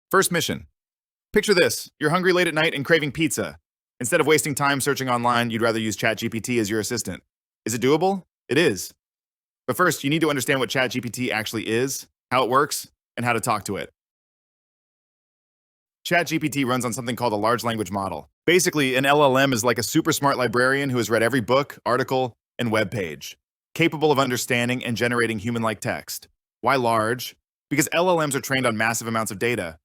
First mission. Picture this. You're hungry late at night and craving pizza. Instead of wasting time searching online, you'd rather use ChatGPT as your assistant. Is it doable? It is. But first, you need to understand what ChatGPT actually is, how it works, and how to talk to it. ChatGPT runs on something called a large language model. Basically, an LLM is like a super smart librarian who has read every book, article, and web page, capable of understanding and generating human-like text. Why large? Because LLMs are trained on massive amounts of data.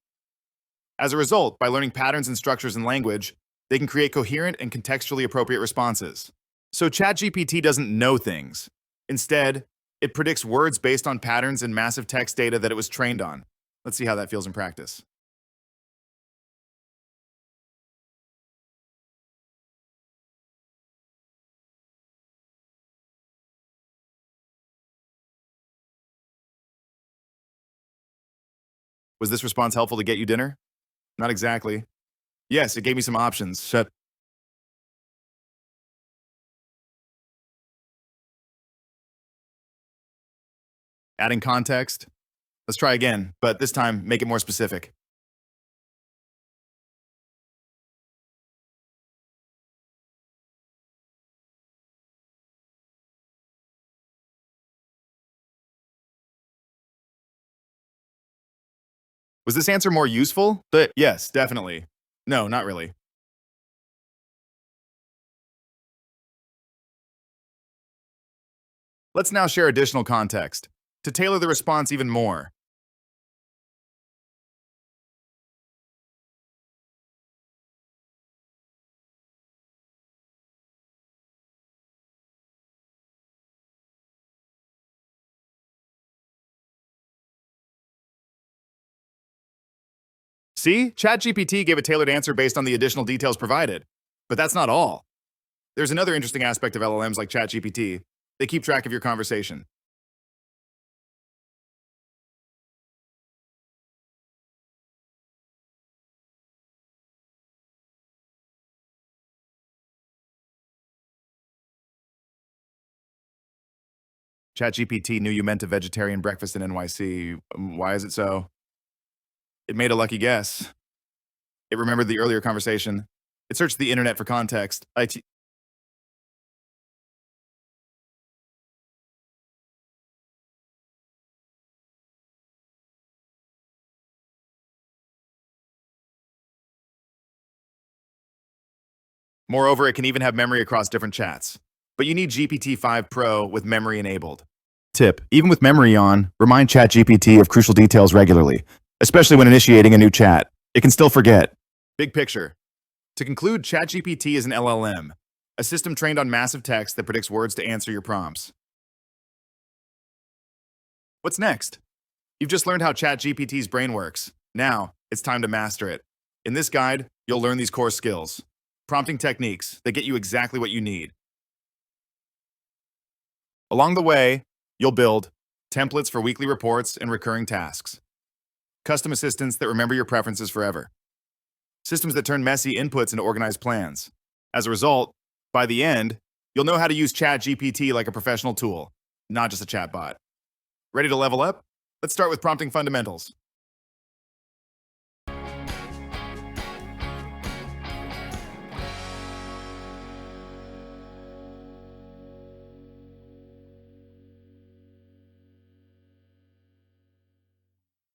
As a result, by learning patterns and structures in language, they can create coherent and contextually appropriate responses. So ChatGPT doesn't know things. Instead, it predicts words based on patterns and massive text data that it was trained on. Let's see how that feels in practice. Was this response helpful to get you dinner? Not exactly. Yes, it gave me some options. Adding context. Let's try again, but this time make it more specific. Was this answer more useful? But yes, definitely. No, not really. Let's now share additional context to tailor the response even more. See, ChatGPT gave a tailored answer based on the additional details provided. But that's not all. There's another interesting aspect of LLMs like ChatGPT. They keep track of your conversation. ChatGPT knew you meant a vegetarian breakfast in NYC. Why is it so? It made a lucky guess. It remembered the earlier conversation. It searched the internet for context. Moreover, it can even have memory across different chats. But you need GPT-5 Pro with memory enabled. Tip: even with memory on, remind ChatGPT of crucial details regularly, especially when initiating a new chat. It can still forget. Big picture. To conclude, ChatGPT is an LLM, a system trained on massive text that predicts words to answer your prompts. What's next? You've just learned how ChatGPT's brain works. Now, it's time to master it. In this guide, you'll learn these core skills. Prompting techniques that get you exactly what you need. Along the way, you'll build templates for weekly reports and recurring tasks, custom assistants that remember your preferences forever, systems that turn messy inputs into organized plans. As a result, by the end, you'll know how to use ChatGPT like a professional tool, not just a chatbot. Ready to level up? Let's start with prompting fundamentals.